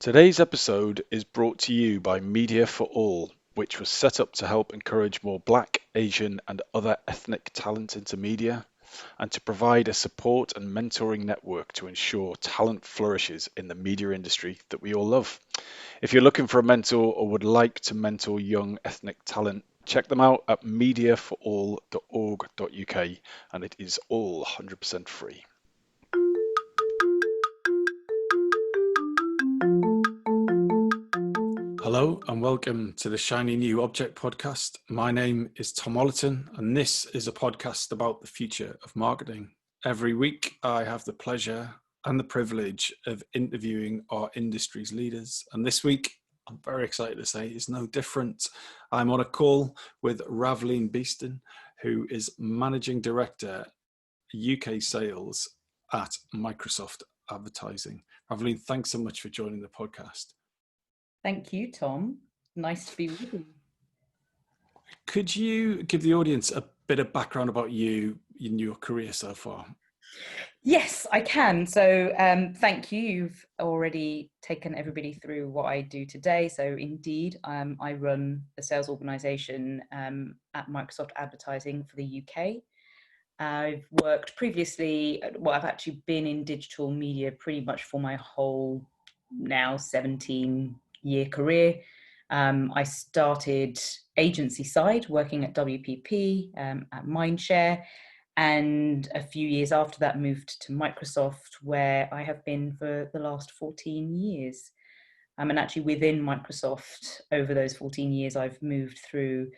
Today's episode is brought to you by Media for All, which was set up to help encourage more Black, Asian, and other ethnic talent into media, and to provide a support and mentoring network to ensure talent flourishes in the media industry that we all love. If you're looking for a mentor or would like to mentor young ethnic talent, check them out at mediaforall.org.uk, and it is all 100% free. Hello and welcome to the Shiny New Object podcast. My name is Tom Ollerton and this is a podcast about the future of marketing. Every week I have the pleasure and the privilege of interviewing our industry's leaders, and this week I'm very excited to say it's no different. I'm on a call with Ravleen Beeston, who is Managing Director UK Sales at Microsoft Advertising. Ravleen, thanks so much for joining the podcast. Thank you, Tom. Nice to be with you. Could you give the audience a bit of background about you in your career so far? Yes, I can. So thank you. You've already taken everybody through what I do today. So indeed, I run a sales organization at Microsoft Advertising for the UK. I've worked previously, I've actually been in digital media pretty much for my whole now 17-year career. I started agency side working at WPP at Mindshare, and a few years after that moved to Microsoft, where I have been for the last 14 years. And actually within Microsoft, over those 14 years, I've moved through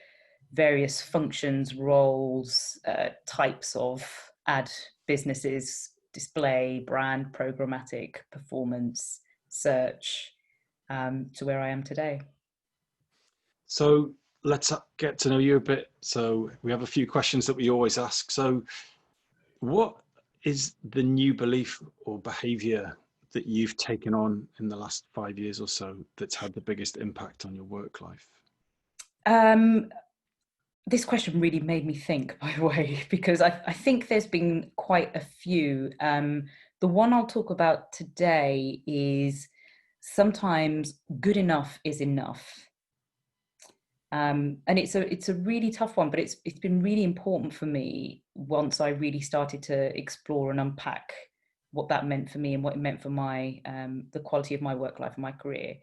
various functions, roles, types of ad businesses, display, brand, programmatic, performance, search, to where I am today. So let's get to know you a bit. So we have a few questions that we always ask. So what is the new belief or behavior that you've taken on in the last 5 years or so that's had the biggest impact on your work life? This question really made me think, by the way, because I think there's been quite a few. The one I'll talk about today is sometimes good enough is enough. And it's a really tough one, but it's been really important for me once I really started to explore and unpack what that meant for me and what it meant for my the quality of my work life and my career.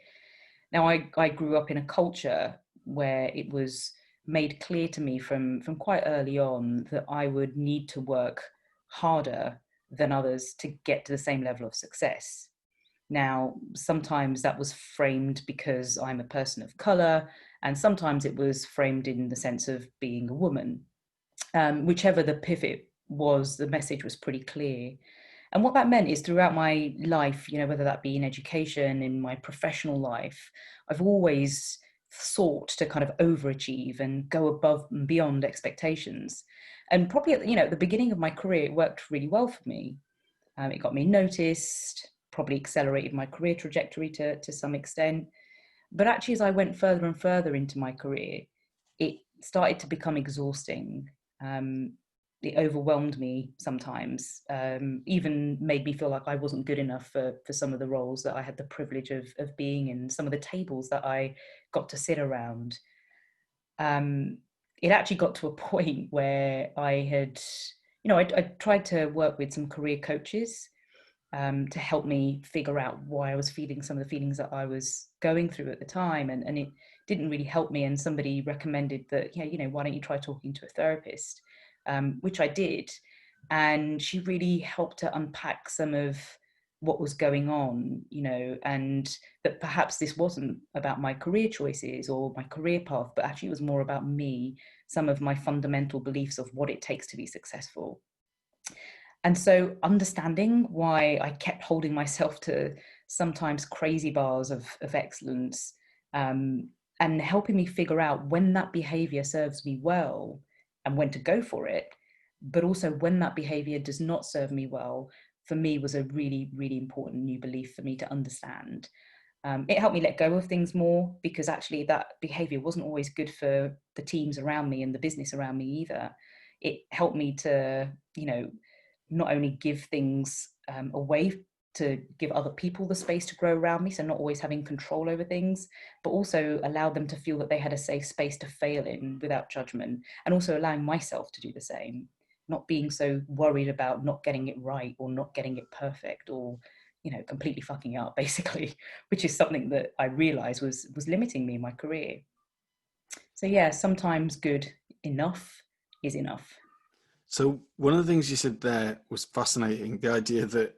Now, I grew up in a culture where it was made clear to me from quite early on that I would need to work harder than others to get to the same level of success. Now, sometimes that was framed because I'm a person of color, and sometimes it was framed in the sense of being a woman. Whichever the pivot was, the message was pretty clear. And what that meant is throughout my life, whether that be in education, in my professional life, I've always sought to kind of overachieve and go above and beyond expectations. And probably at the beginning of my career, it worked really well for me. It got me noticed, probably accelerated my career trajectory to some extent. But actually, as I went further and further into my career, it started to become exhausting. It overwhelmed me sometimes, even made me feel like I wasn't good enough for some of the roles that I had the privilege of being in, some of the tables that I got to sit around. It actually got to a point where I had, I tried to work with some career coaches to help me figure out why I was feeling some of the feelings that I was going through at the time. And it didn't really help me. And somebody recommended that, why don't you try talking to a therapist, which I did. And she really helped to unpack some of what was going on, and that perhaps this wasn't about my career choices or my career path, but actually it was more about me, some of my fundamental beliefs of what it takes to be successful. And so understanding why I kept holding myself to sometimes crazy bars of excellence, and helping me figure out when that behavior serves me well and when to go for it, but also when that behavior does not serve me well, for me was a really, really important new belief for me to understand. It helped me let go of things more, because actually that behavior wasn't always good for the teams around me and the business around me either. It helped me to, not only give things away to give other people the space to grow around me, so not always having control over things, but also allow them to feel that they had a safe space to fail in without judgment, and also allowing myself to do the same, not being so worried about not getting it right or not getting it perfect, or completely fucking up, basically, which is something that I realized was limiting me in my career. So yeah, sometimes good enough is enough. So one of the things you said there was fascinating, the idea that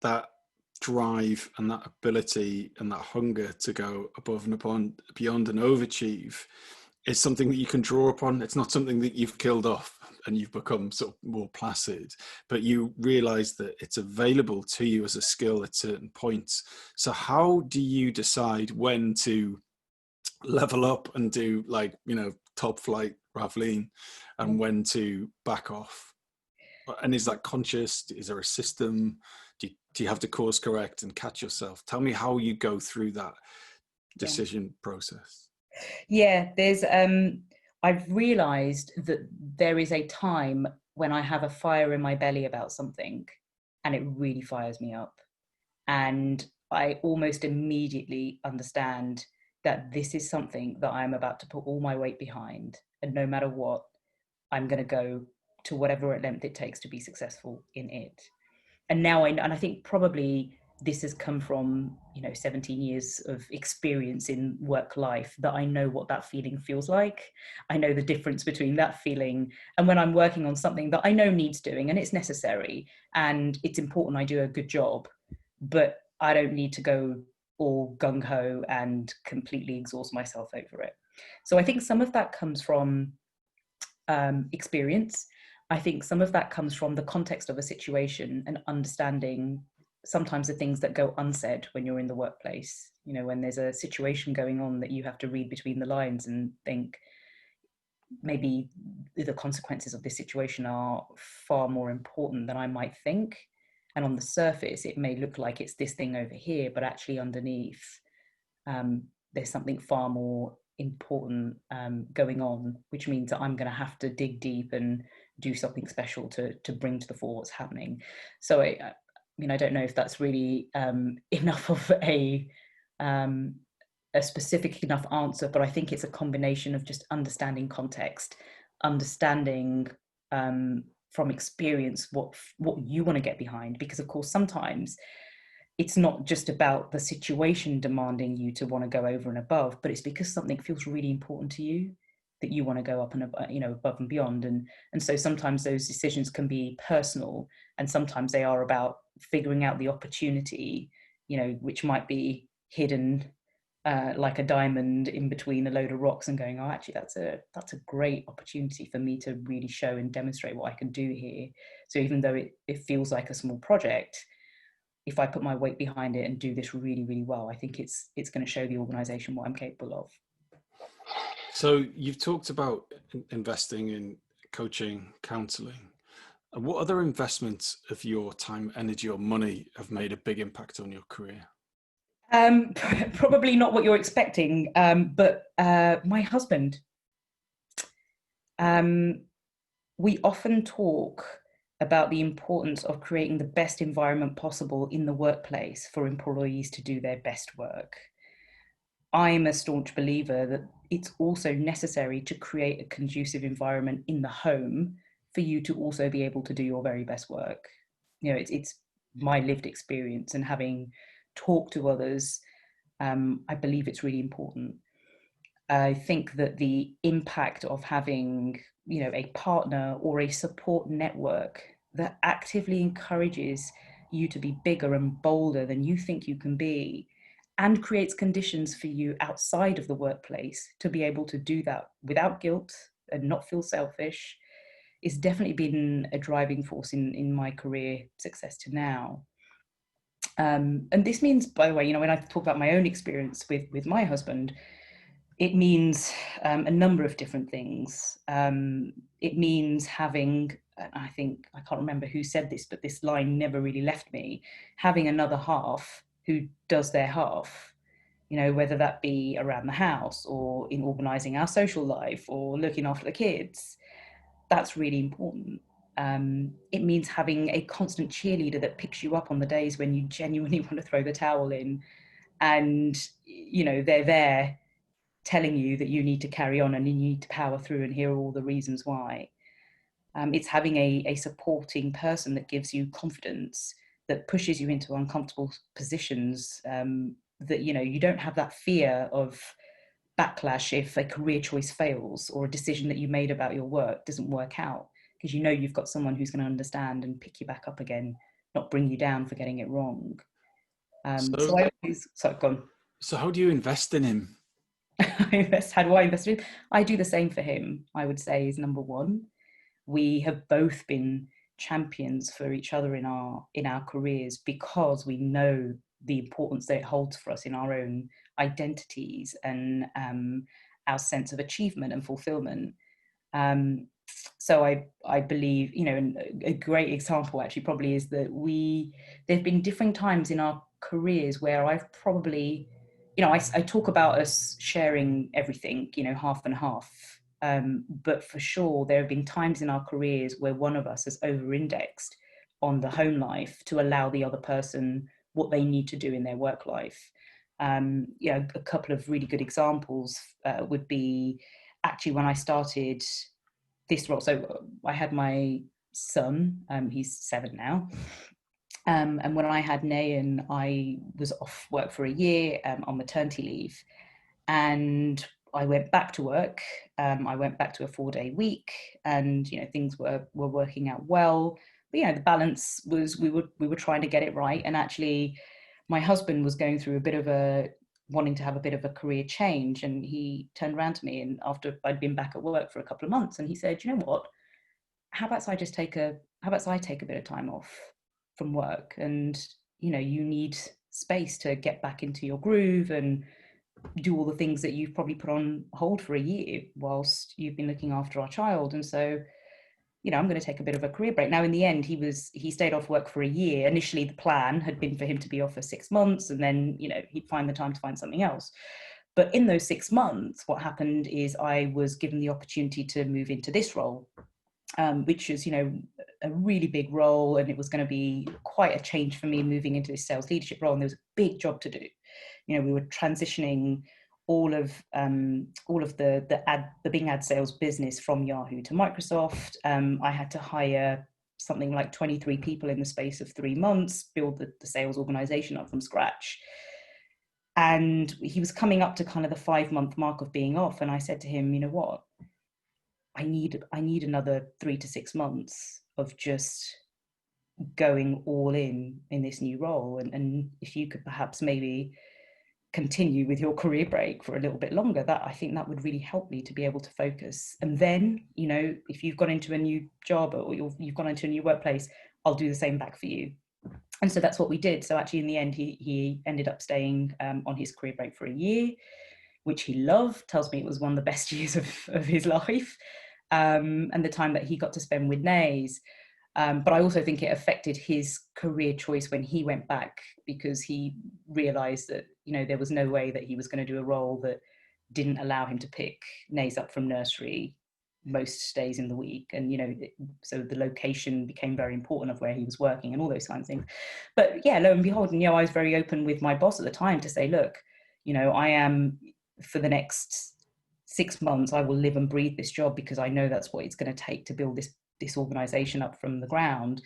that drive and that ability and that hunger to go above and beyond and overachieve is something that you can draw upon. It's not something that you've killed off and you've become sort of more placid, but you realize that it's available to you as a skill at certain points. So how do you decide when to level up and do, like, top flight Ravleen, and when to back off? And is that conscious? Is there a system? Do you have to course correct and catch yourself? Tell me how you go through that decision process. Yeah, there's I've realized that there is a time when I have a fire in my belly about something and it really fires me up. And I almost immediately understand that this is something that I'm about to put all my weight behind. And no matter what, I'm going to go to whatever length it takes to be successful in it. And now I think probably this has come from 17 years of experience in work life, that I know what that feeling feels like. I know the difference between that feeling and when I'm working on something that I know needs doing and it's necessary and it's important I do a good job, but I don't need to go all gung-ho and completely exhaust myself over it. So I think some of that comes from experience. I think some of that comes from the context of a situation and understanding sometimes the things that go unsaid when you're in the workplace. When there's a situation going on that you have to read between the lines and think, maybe the consequences of this situation are far more important than I might think. And on the surface, it may look like it's this thing over here, but actually underneath, there's something far more important going on, which means that I'm going to have to dig deep and do something special to bring to the fore what's happening. So I don't know if that's really enough of a specific enough answer, but I think it's a combination of just understanding context, understanding from experience what you want to get behind, because of course sometimes it's not just about the situation demanding you to want to go over and above, but it's because something feels really important to you that you want to go up and above and beyond. And so sometimes those decisions can be personal, and sometimes they are about figuring out the opportunity, which might be hidden like a diamond in between a load of rocks, and going, oh, actually that's a great opportunity for me to really show and demonstrate what I can do here. So even though it feels like a small project, if I put my weight behind it and do this really, really well, I think it's going to show the organization what I'm capable of. So you've talked about investing in coaching, counseling. And what other investments of your time, energy, or money have made a big impact on your career? Probably not what you're expecting, but my husband. We often talk about the importance of creating the best environment possible in the workplace for employees to do their best work. I'm a staunch believer that it's also necessary to create a conducive environment in the home for you to also be able to do your very best work. It's my lived experience, and having talked to others, I believe it's really important. I think that the impact of having, a partner or a support network that actively encourages you to be bigger and bolder than you think you can be, and creates conditions for you outside of the workplace to be able to do that without guilt and not feel selfish, is definitely been a driving force in my career success to now. And this means, by the way, when I talk about my own experience with my husband, it means a number of different things. It means having, I think, I can't remember who said this, but this line never really left me, having another half who does their half, whether that be around the house or in organising our social life or looking after the kids. That's really important. It means having a constant cheerleader that picks you up on the days when you genuinely want to throw the towel in, and they're there telling you that you need to carry on and you need to power through, and here are all the reasons why. It's having a supporting person that gives you confidence, that pushes you into uncomfortable positions, that you don't have that fear of backlash if a career choice fails or a decision that you made about your work doesn't work out, because you've got someone who's going to understand and pick you back up again, not bring you down for getting it wrong. So I always, sorry, go on. So how do you invest in him? How do I invest in him? I do the same for him, I would say, is number one. We have both been champions for each other in our careers, because we know the importance that it holds for us in our own identities and our sense of achievement and fulfillment. So I believe, and a great example actually probably is that there've been different times in our careers where I've probably, I talk about us sharing everything, half and half. But for sure, there have been times in our careers where one of us has over-indexed on the home life to allow the other person what they need to do in their work life. A couple of really good examples would be actually when I started this role. So I had my son, he's 7 now. And when I had Nayan, I was off work for a year on maternity leave. And I went back to work. I went back to a 4-day week, and things were working out well. But the balance was we were trying to get it right. And actually, my husband was going through wanting to have a bit of a career change, and he turned around to me, and after I'd been back at work for a couple of months, and he said, "You know what? How about I take a bit of time off from work, and you need space to get back into your groove and do all the things that you've probably put on hold for a year whilst you've been looking after our child. And so, I'm going to take a bit of a career break." Now, in the end, he stayed off work for a year. Initially, the plan had been for him to be off for 6 months, and then, he'd find the time to find something else. But in those 6 months, what happened is I was given the opportunity to move into this role, which is, a really big role, and it was going to be quite a change for me moving into this sales leadership role. And there was a big job to do. We were transitioning all of the Bing ad sales business from Yahoo to Microsoft. I had to hire something like 23 people in the space of 3 months, build the sales organization up from scratch. And he was coming up to kind of the 5-month mark of being off. And I said to him, "You know what? I need another 3 to 6 months of just going all in this new role. And if you could perhaps maybe continue with your career break for a little bit longer, I think that would really help me to be able to focus. And then, if you've gone into a new job or you've gone into a new workplace, I'll do the same back for you." And so that's what we did. So actually, in the end, he ended up staying on his career break for a year, which he loved. Tells me it was one of the best years of his life, and the time that he got to spend with Nays. But I also think it affected his career choice when he went back, because he realized that, there was no way that he was going to do a role that didn't allow him to pick Nays up from nursery most days in the week. And, so the location became very important of where he was working and all those kinds of things. But yeah, lo and behold, I was very open with my boss at the time to say, "Look, I am, for the next 6 months, I will live and breathe this job, because I know that's what it's going to take to build this organization up from the ground.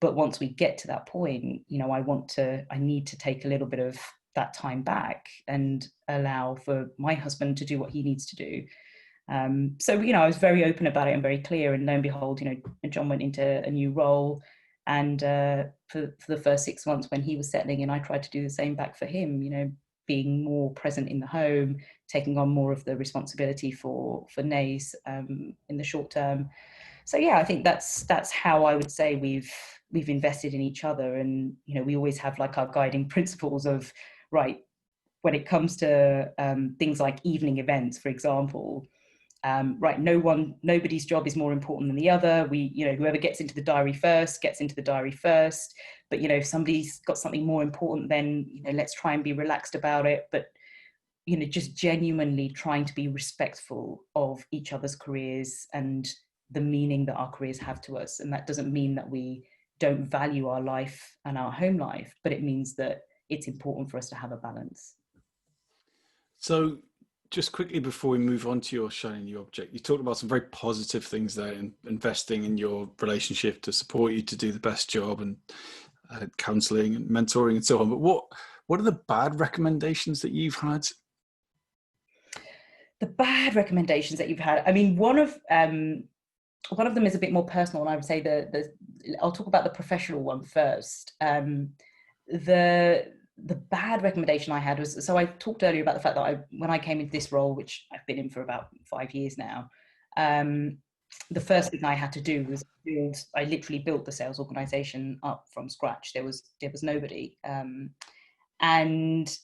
But once we get to that point, I need to take a little bit of that time back and allow for my husband to do what he needs to do." So, I was very open about it and very clear. And lo and behold, John went into a new role. And for the first 6 months when he was settling in, I tried to do the same back for him, being more present in the home, taking on more of the responsibility for Nays in the short term. So yeah, I think that's how I would say we've invested in each other. And we always have like our guiding principles of, right, when it comes to things like evening events, for example, right, nobody's job is more important than the other. Whoever gets into the diary first gets into the diary first. But if somebody's got something more important, then let's try and be relaxed about it. But just genuinely trying to be respectful of each other's careers and the meaning that our careers have to us. And that doesn't mean that we don't value our life and our home life, but it means that it's important for us to have a balance. So just quickly before we move on to your shiny new object, you talked about some very positive things there in investing in your relationship to support you to do the best job, and counseling and mentoring and so on. But what are the bad recommendations that you've had? The bad recommendations that you've had. I mean, one of them is a bit more personal, and I would say I'll talk about the professional one first. The bad recommendation I had was, so I talked earlier about the fact that when I came into this role, which I've been in for about 5 years now, the first thing I had to do was I literally built the sales organization up from scratch. There was nobody. And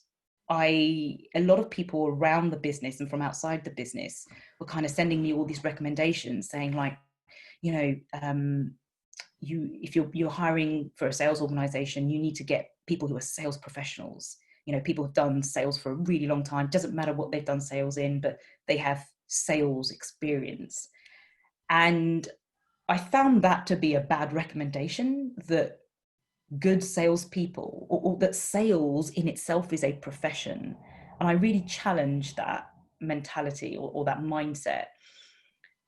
a lot of people around the business and from outside the business were kind of sending me all these recommendations saying, like, you know, if you're hiring for a sales organization, you need to get people who are sales professionals. You know, people who've done sales for a really long time. Doesn't matter what they've done sales in, but they have sales experience. And I found that to be a bad recommendation, that good salespeople, or that sales in itself is a profession. And I really challenge that mentality or that mindset.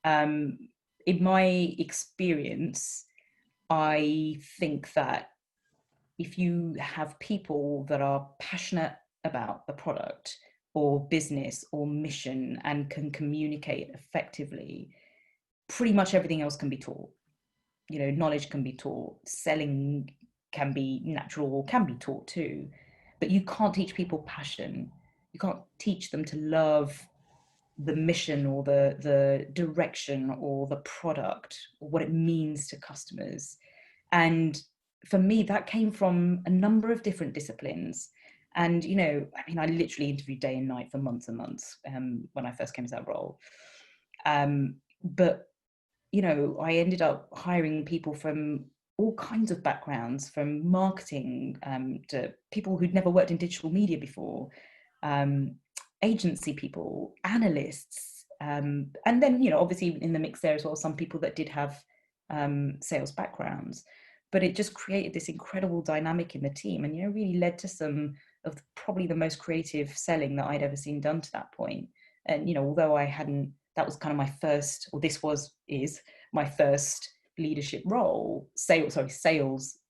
In my experience, I think that if you have people that are passionate about the product or business or mission and can communicate effectively, pretty much everything else can be taught. You know, knowledge can be taught, selling can be natural or can be taught too, but you can't teach people passion. You can't teach them to love the mission or the direction or the product or what it means to customers. And for me, that came from a number of different disciplines. And, you know, I mean, I literally interviewed day and night for months and months when I first came to that role. But, you know, I ended up hiring people from all kinds of backgrounds, from marketing to people who'd never worked in digital media before, agency people, analysts, and then, you know, obviously in the mix there as well, some people that did have sales backgrounds. But it just created this incredible dynamic in the team, and, you know, really led to some of probably the most creative selling that I'd ever seen done to that point. And, you know, although that was kind of my first, or is my first leadership role,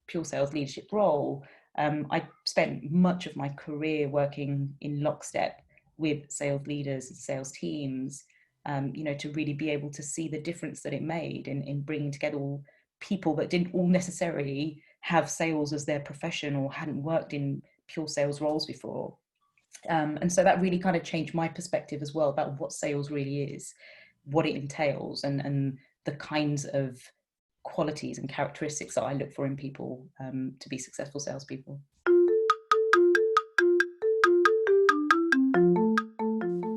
pure sales leadership role. I spent much of my career working in lockstep with sales leaders and sales teams, you know, to really be able to see the difference that it made in bringing together all people that didn't all necessarily have sales as their profession or hadn't worked in pure sales roles before. And so that really kind of changed my perspective as well about what sales really is, what it entails, and the kinds of qualities and characteristics that I look for in people to be successful salespeople.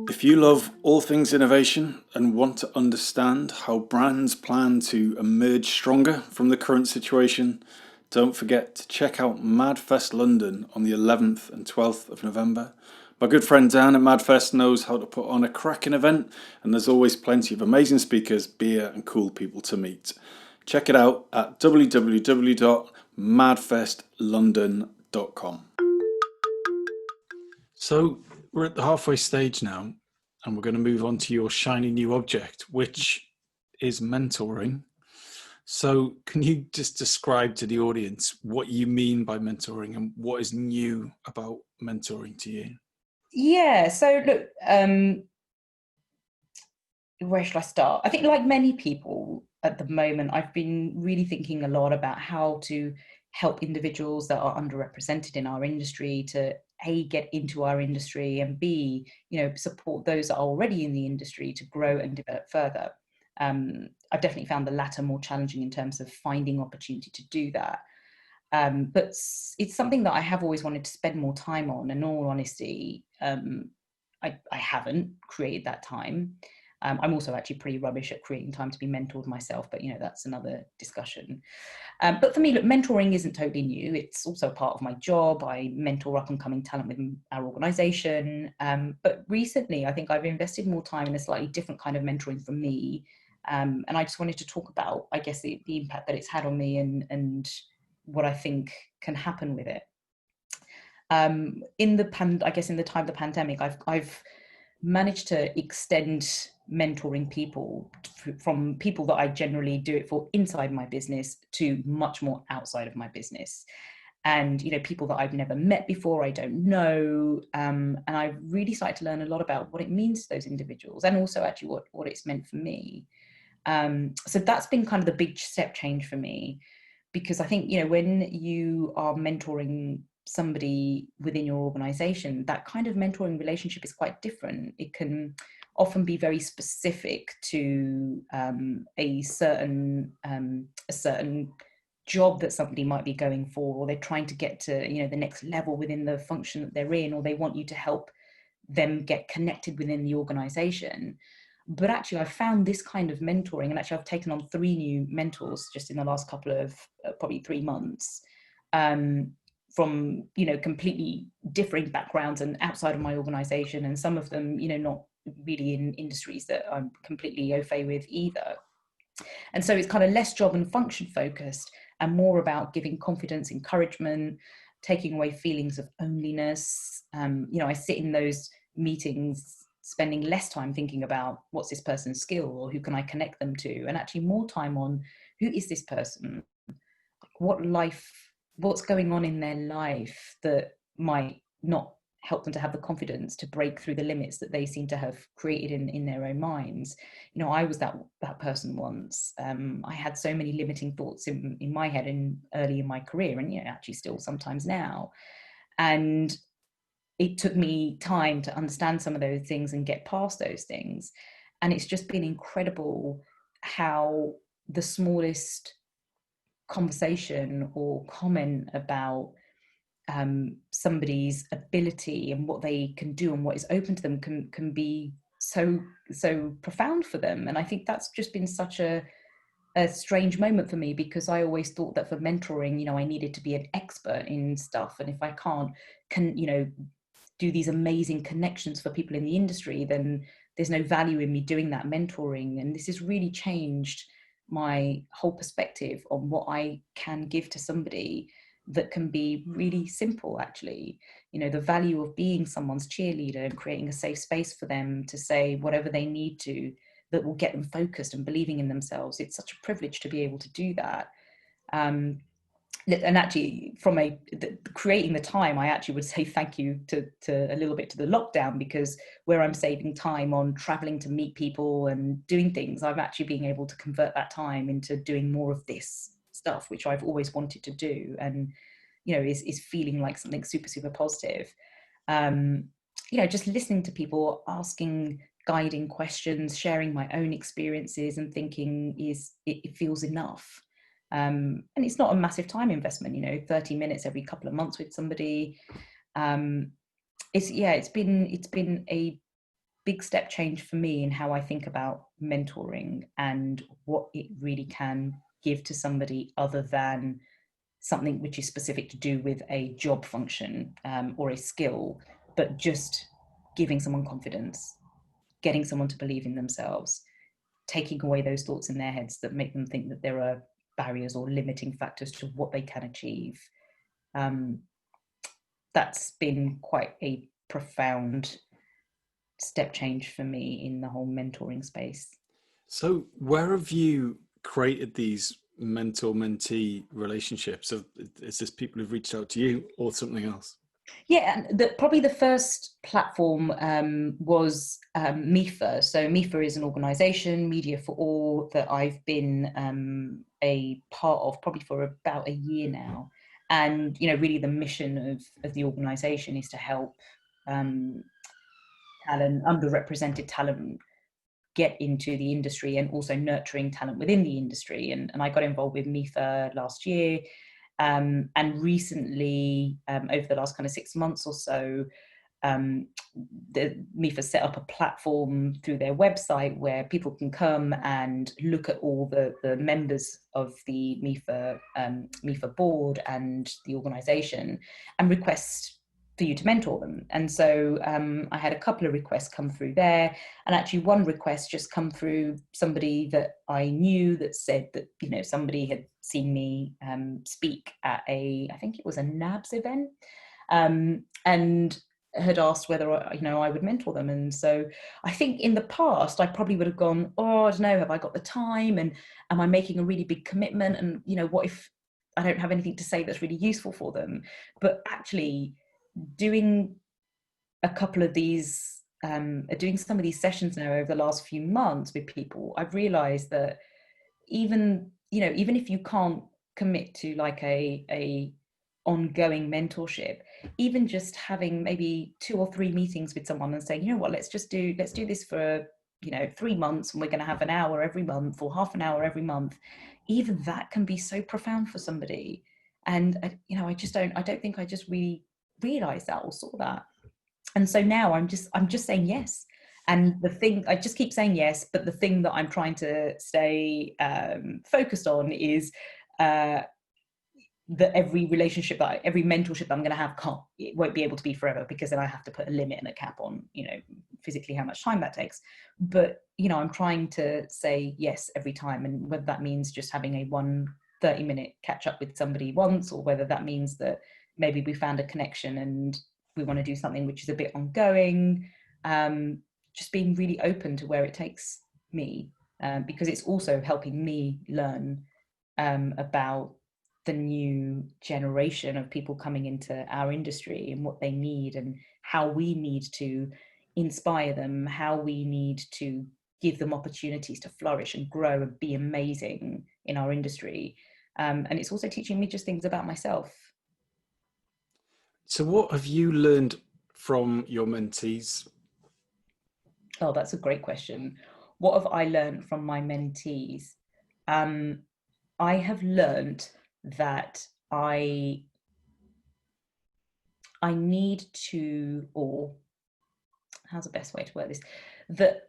If you love all things innovation and want to understand how brands plan to emerge stronger from the current situation, don't forget to check out MadFest London on the 11th and 12th of November. My good friend Dan at MadFest knows how to put on a cracking event, and there's always plenty of amazing speakers, beer and cool people to meet. Check it out at www.madfestlondon.com. So we're at the halfway stage now, and we're going to move on to your shiny new object, which is mentoring. So can you just describe to the audience what you mean by mentoring and what is new about mentoring to you? Yeah, so look, where should I start? I think, like many people at the moment, I've been really thinking a lot about how to help individuals that are underrepresented in our industry to A, get into our industry, and B, you know, support those that are already in the industry to grow and develop further. I've definitely found the latter more challenging in terms of finding opportunity to do that. But it's something that I have always wanted to spend more time on. In all honesty, I haven't created that time. I'm also actually pretty rubbish at creating time to be mentored myself, but, you know, that's another discussion. But for me, look, mentoring isn't totally new. It's also part of my job. I mentor up and coming talent within our organization. But recently, I think I've invested more time in a slightly different kind of mentoring for me, And I just wanted to talk about, I guess, the impact that it's had on me and what I think can happen with it. In the time of the pandemic, I've managed to extend mentoring people from people that I generally do it for inside my business to much more outside of my business. And, you know, people that I've never met before, I don't know. And I've really started to learn a lot about what it means to those individuals, and also actually what it's meant for me. So that's been kind of the big step change for me, because I think, you know, when you are mentoring somebody within your organization, that kind of mentoring relationship is quite different. It can often be very specific to a certain job that somebody might be going for, or they're trying to get to, you know, the next level within the function that they're in, or they want you to help them get connected within the organization. But actually I've found this kind of mentoring, and actually I've taken on 3 new mentors just in the last couple of probably 3 months, from, you know, completely differing backgrounds and outside of my organization, and some of them, you know, not really in industries that I'm completely au fait with either. And so it's kind of less job and function focused and more about giving confidence, encouragement, taking away feelings of onlyness. You know, I sit in those meetings spending less time thinking about what's this person's skill or who can I connect them to, and actually more time on who is this person, what's going on in their life that might not help them to have the confidence to break through the limits that they seem to have created in their own minds. You know, I was that person once. I had so many limiting thoughts in my head early in my career, and, you know, actually still sometimes now. And it took me time to understand some of those things and get past those things. And it's just been incredible how the smallest conversation or comment about somebody's ability and what they can do and what is open to them can be so profound for them. And I think that's just been such a strange moment for me, because I always thought that for mentoring, you know, I needed to be an expert in stuff, and if I can't you know, do these amazing connections for people in the industry, then there's no value in me doing that mentoring. And this has really changed my whole perspective on what I can give to somebody that can be really simple, actually. You know, the value of being someone's cheerleader and creating a safe space for them to say whatever they need to, that will get them focused and believing in themselves. It's such a privilege to be able to do that. And actually, from creating the time, I actually would say thank you to a little bit to the lockdown, because where I'm saving time on traveling to meet people and doing things, I'm actually being able to convert that time into doing more of this stuff, which I've always wanted to do, and, you know, is feeling like something super positive. You know, just listening to people, asking guiding questions, sharing my own experiences, and thinking it feels enough. And it's not a massive time investment, you know, 30 minutes every couple of months with somebody. It's been a big step change for me in how I think about mentoring and what it really can give to somebody, other than something which is specific to do with a job function or a skill, but just giving someone confidence, getting someone to believe in themselves, taking away those thoughts in their heads that make them think that there are barriers or limiting factors to what they can achieve. That's been quite a profound step change for me in the whole mentoring space. So where have you created these mentor-mentee relationships? Is this people who've reached out to you or something else? Yeah, and probably the first platform was MIFA. So MIFA is an organisation, Media for All, that I've been a part of probably for about a year now. And, you know, really the mission of the organisation is to help underrepresented talent get into the industry, and also nurturing talent within the industry. And I got involved with MIFA last year. And recently, over the last kind of 6 months or so, the MIFA set up a platform through their website where people can come and look at all the members of the MIFA board and the organisation, and request for you to mentor them. And so I had a couple of requests come through there, and actually one request just come through somebody that I knew that said that, you know, somebody had seen me speak at I think it was a NABS event, and had asked whether I would mentor them. And so I think in the past I probably would have gone, oh, I don't know, have I got the time, and am I making a really big commitment, and what if I don't have anything to say that's really useful for them? But actually doing a couple of these doing some of these sessions now over the last few months with people, I've realized that even if you can't commit to like a ongoing mentorship, even just having maybe 2 or 3 meetings with someone and saying, you know what, let's do this for 3 months, and we're going to have an hour every month or half an hour every month. Even that can be so profound for somebody. And I don't think I just really realized that or saw that. And so now I'm just saying yes. And the thing, I just keep saying yes, but the thing that I'm trying to stay focused on is that every relationship, every mentorship that I'm going to have it won't be able to be forever, because then I have to put a limit and a cap on, physically how much time that takes. But, I'm trying to say yes every time. And whether that means just having a 30-minute catch up with somebody once, or whether that means that maybe we found a connection and we want to do something which is a bit ongoing, just being really open to where it takes me, because it's also helping me learn about the new generation of people coming into our industry and what they need, and how we need to inspire them, how we need to give them opportunities to flourish and grow and be amazing in our industry. And it's also teaching me just things about myself. So what have you learned from your mentees? Oh, that's a great question. What have I learned from my mentees? I have learned that I need to, or how's the best way to word this? That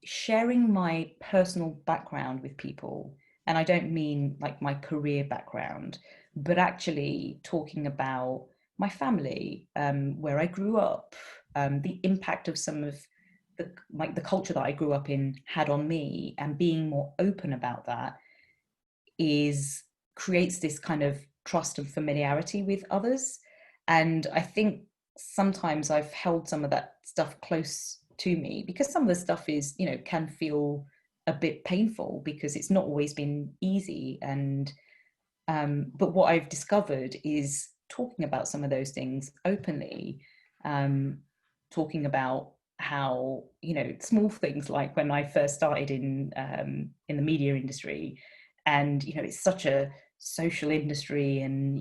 sharing my personal background with people, and I don't mean like my career background, but actually talking about my family, where I grew up, the impact of some of the culture that I grew up in had on me, and being more open about that creates this kind of trust and familiarity with others. And I think sometimes I've held some of that stuff close to me, because some of the stuff is, can feel a bit painful, because it's not always been easy. And but what I've discovered is talking about some of those things openly, talking about how, small things like when I first started in the media industry, and it's such a social industry, and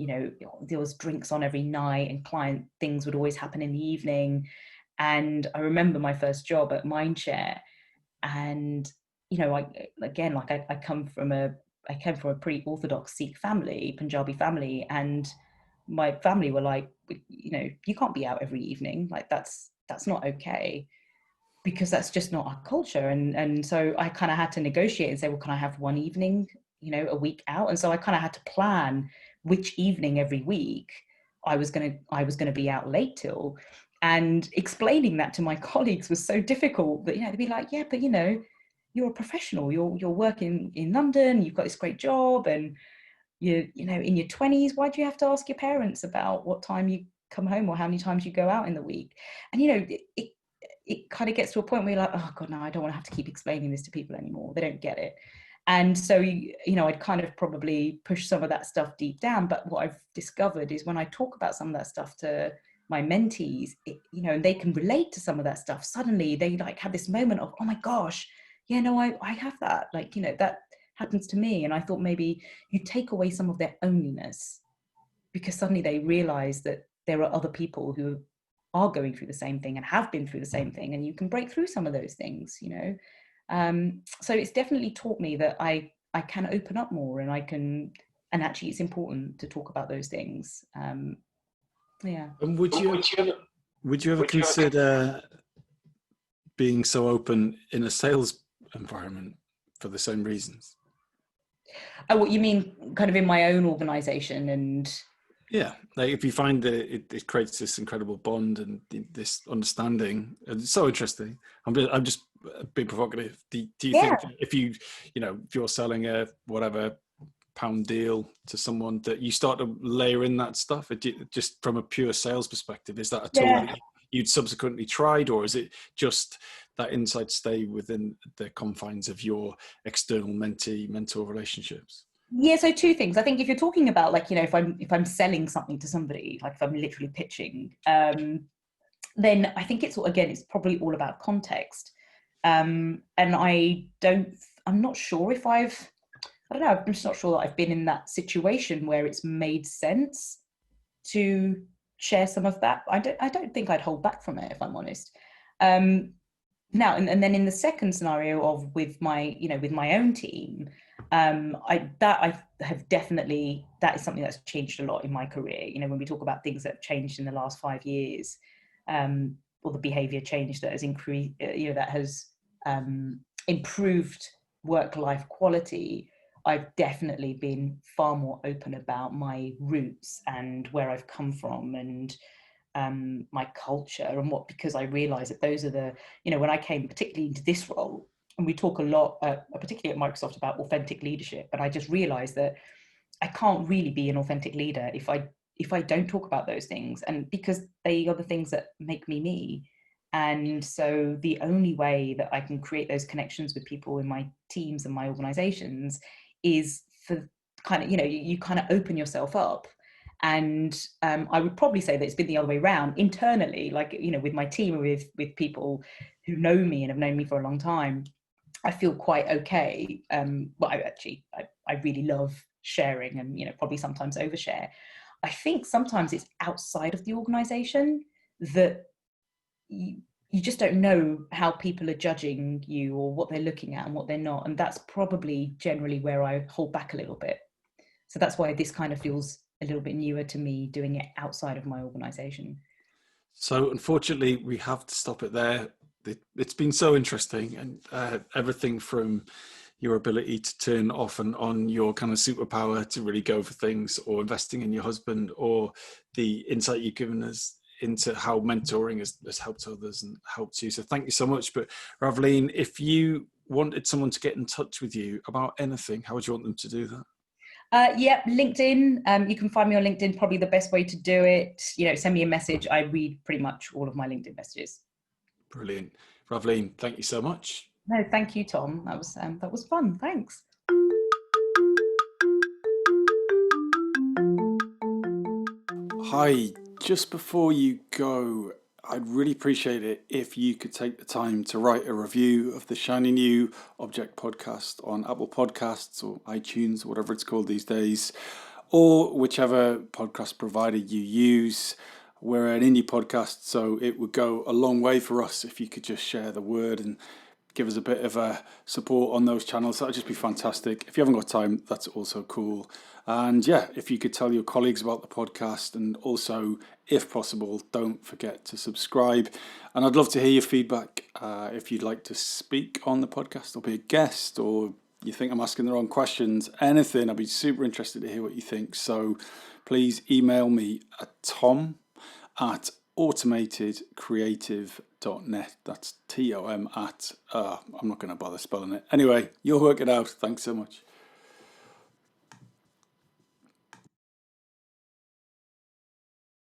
there was drinks on every night, and client things would always happen in the evening. And I remember my first job at Mindshare, and I come from a pretty orthodox Sikh family, Punjabi family, and my family were like, you can't be out every evening, like that's not okay, because that's just not our culture. And so I kind of had to negotiate and say, well, can I have one evening, a week out? And so I kind of had to plan which evening every week I was going to be out late till. And explaining that to my colleagues was so difficult that, they'd be like, yeah, but you're a professional, you're working in London, you've got this great job, and you're, in your 20s, why do you have to ask your parents about what time you come home or how many times you go out in the week? And it kind of gets to a point where you're like, oh God, no, I don't want to have to keep explaining this to people anymore. They don't get it. And so, I'd kind of probably push some of that stuff deep down. But what I've discovered is when I talk about some of that stuff to my mentees, and they can relate to some of that stuff, suddenly they like have this moment of, oh my gosh, yeah, no, I have that. Like, that happens to me. And I thought maybe you take away some of their oneliness, because suddenly they realize that there are other people who are going through the same thing and have been through the same thing, and you can break through some of those things, so it's definitely taught me that I can open up more, and and actually it's important to talk about those things. Yeah. And would you ever consider being so open in a sales environment for the same reasons? Oh, what you mean, kind of in my own organization? And Yeah, like if you find that it creates this incredible bond and this understanding, and it's so interesting. I'm just being provocative. Do you Yeah, think that if if you're selling a whatever pound deal to someone, that you start to layer in that stuff? Just from a pure sales perspective, is that a tool yeah. that you'd subsequently tried, or is it just that insights stay within the confines of your external mentee mentor relationships? Yeah, so two things. I think if you're talking about like, if I'm selling something to somebody, like if I'm literally pitching, then I think it's probably all about context. And I'm not sure if I don't know, I'm just not sure that I've been in that situation where it's made sense to share some of that. I don't think I'd hold back from it, if I'm honest. Um, Now, and then in the second scenario of with my own team, I have definitely, that is something that's changed a lot in my career. When we talk about things that have changed in the last 5 years, or the behavior change that has increased, that has improved work-life quality, I've definitely been far more open about my roots and where I've come from, and my culture, and because I realized that those are when I came particularly into this role, and we talk a lot, particularly at Microsoft, about authentic leadership, and I just realized that I can't really be an authentic leader if I don't talk about those things, and because they are the things that make me me. And so the only way that I can create those connections with people in my teams and my organizations is for kind of, you kind of open yourself up. And I would probably say that it's been the other way around internally, like, with my team, with people who know me and have known me for a long time. I feel quite okay. Well, I really love sharing, and probably sometimes overshare. I think sometimes it's outside of the organization that you just don't know how people are judging you, or what they're looking at and what they're not, and that's probably generally where I hold back a little bit. So that's why this kind of feels a little bit newer to me, doing it outside of my organization. So unfortunately, we have to stop it there. It's been so interesting, and everything from your ability to turn off and on your kind of superpower to really go for things, or investing in your husband, or the insight you've given us into how mentoring has helped others and helped you. So thank you so much. But Ravleen, if you wanted someone to get in touch with you about anything, how would you want them to do that? Yeah, LinkedIn. You can find me on LinkedIn. Probably the best way to do it. Send me a message. I read pretty much all of my LinkedIn messages. Brilliant. Ravleen, thank you so much. No, thank you, Tom. That was fun. Thanks. Hi, just before you go, I'd really appreciate it if you could take the time to write a review of the Shiny New Object podcast on Apple Podcasts or iTunes, whatever it's called these days, or whichever podcast provider you use. We're an indie podcast, so it would go a long way for us if you could just share the word and give us a bit of a support on those channels. That'd just be fantastic. If you haven't got time, that's also cool. And yeah, if you could tell your colleagues about the podcast, and also, if possible, don't forget to subscribe. And I'd love to hear your feedback. If you'd like to speak on the podcast or be a guest, or you think I'm asking the wrong questions, anything, I'd be super interested to hear what you think. So please email me at tom@automatedcreative.net. That's TOM at, I'm not going to bother spelling it. Anyway, you'll work it out. Thanks so much.